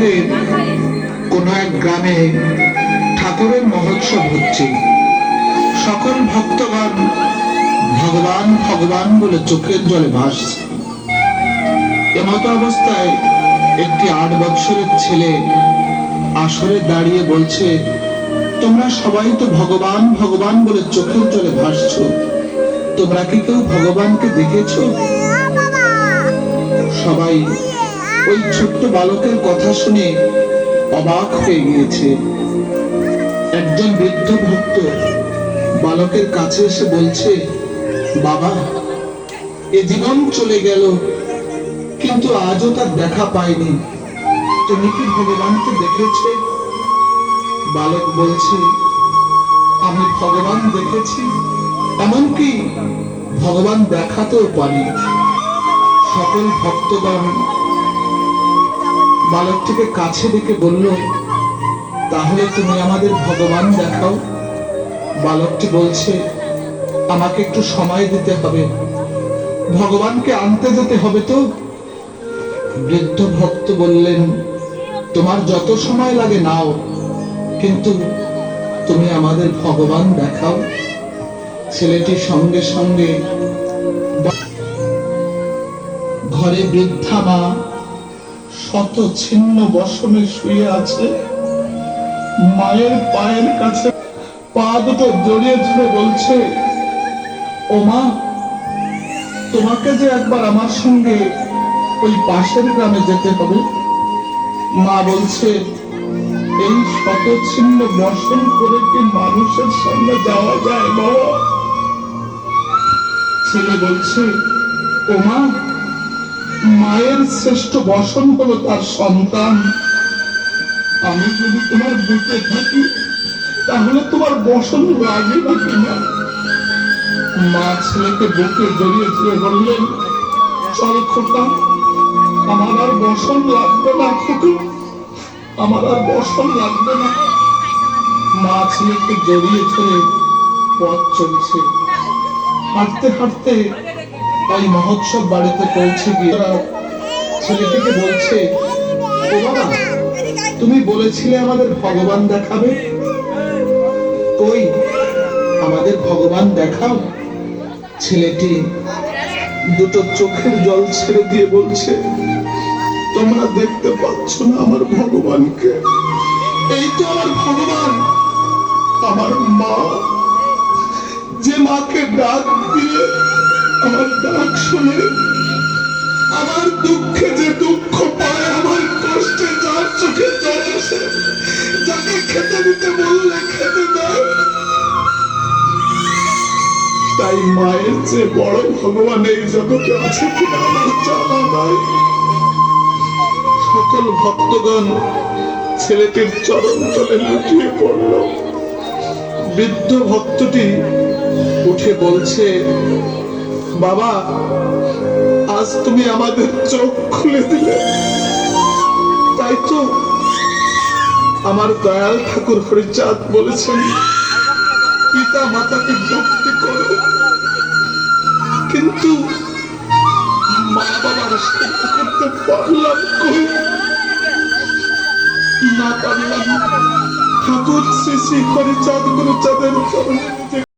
পশ্চিমবঙ্গের কোন এক গ্রামে ঠাকুরের মহোৎসব হচ্ছে। সকল ভক্তগণ ভগবান ভগবান বলে চোখের জলে ভাসছে। এমত অবস্থায় একটি 8 বছরের ছেলে আসরে দাঁড়িয়ে বলছে, তোমরা সবাই তো ভগবান ভগবান বলে চোখের জলে ভাসছো, তোমরা কি কেউ ভগবানকে দেখেছো? সবাই ওই ছোট্ট বালকের কথা শুনে অবাক হয়ে গিয়েছে। একজন বৃদ্ধ ভক্ত বালকের কাছে এসে বলছে, বাবা, এ জীবন চলে গেল, কিন্তু আজও তার দেখা পাইনি, তুমি কি ভগবানকে দেখেছো? বালক বলছে, আমি ভগবান দেখেছি, এমনকি ভগবান দেখাতেও পারি। সকল ভক্তগণ বালকটিকে কাছে ডেকে বলল, তাহলে তুমি আমাদের ভগবান দেখাও। বালকটি বলছে, আমাকে একটু সময় দিতে হবে, ভগবানকে আনতে যেতে হবে তো। বৃদ্ধ ভক্ত বললেন, তোমার যত সময় লাগে নাও, কিন্তু তুমি আমাদের ভগবান দেখাও। ছেলেটি সঙ্গে সঙ্গে ঘরে বৃদ্ধা মা শত ছিন্ন বসনে শুয়ে আছে। মায়ের পায়ের কাছে পা দুটো জড়িয়ে ধরে বলছে, ও মা, তোমাকে যে একবার আমার সঙ্গে ওই পাশের গ্রামে যেতে হবে। মা বলছে, এই শত ছিন্ন বসন করে কি মানুষের সামনে যাওয়া যায় বাবা? ছেলে বলছে, ও মা, মায়ের শ্রেষ্ঠ বসন হলো তার সন্তান। আমি যদি তোমার বুকে থাকি তাহলে তোমার বসন লাগে না কিনা? মা ছেলেকে বুকে জড়িয়ে ধরে বললেন, চল খোকা, আমার আর বসন লাগবে না খোকা, আমার আর বসন লাগবে না। মা ছেলেকে জড়িয়ে ধরে পথ চলছে। হাঁটতে হাঁটতে ওই মহোৎসব বাড়িতে পৌঁছে গিয়ে ছেলেটিকে বলছে, ও বাবা, তুমি বলেছিলে আমাদের ভগবান দেখাবে, কই আমাদের ভগবান দেখাও। ছেলেটি দুটো চোখের জল ছেড়ে দিয়ে বলছে, তোমরা দেখতে পাচ্ছ না আমার ভগবানকে? এই তো আমার ভগবান, আমার মা, যে মাকে ডাক দিয়ে আমার ডাক শুনে, আমার দুঃখে যে দুঃখ পায়, আমার কষ্টে যার চোখে জল আসে, যাকে খেতে দিতে বললে খেতে দেয়। তাই মায়ের চেয়ে বড় ভগবান এই জগতে আছে কিনা আমার জানা নাই। সকল ভক্তগণ ছেলেটির চরণ তলে লুটিয়ে পড়ল। বৃদ্ধ ভক্তটি উঠে বলছে, বাবা, আজ তুমি আমাদের চোখ খুলে দিলে। তাই তো আমার দয়াল ঠাকুর হরিচাঁদ বলেছেন, পিতা মাতাকে ভক্তি করো, কিন্তু মা বাবার সেবা করতে পারলাম কই? না পারলাম। ঠাকুর শ্রী শ্রী হরিচাঁদ গুরুচাঁদের চরণে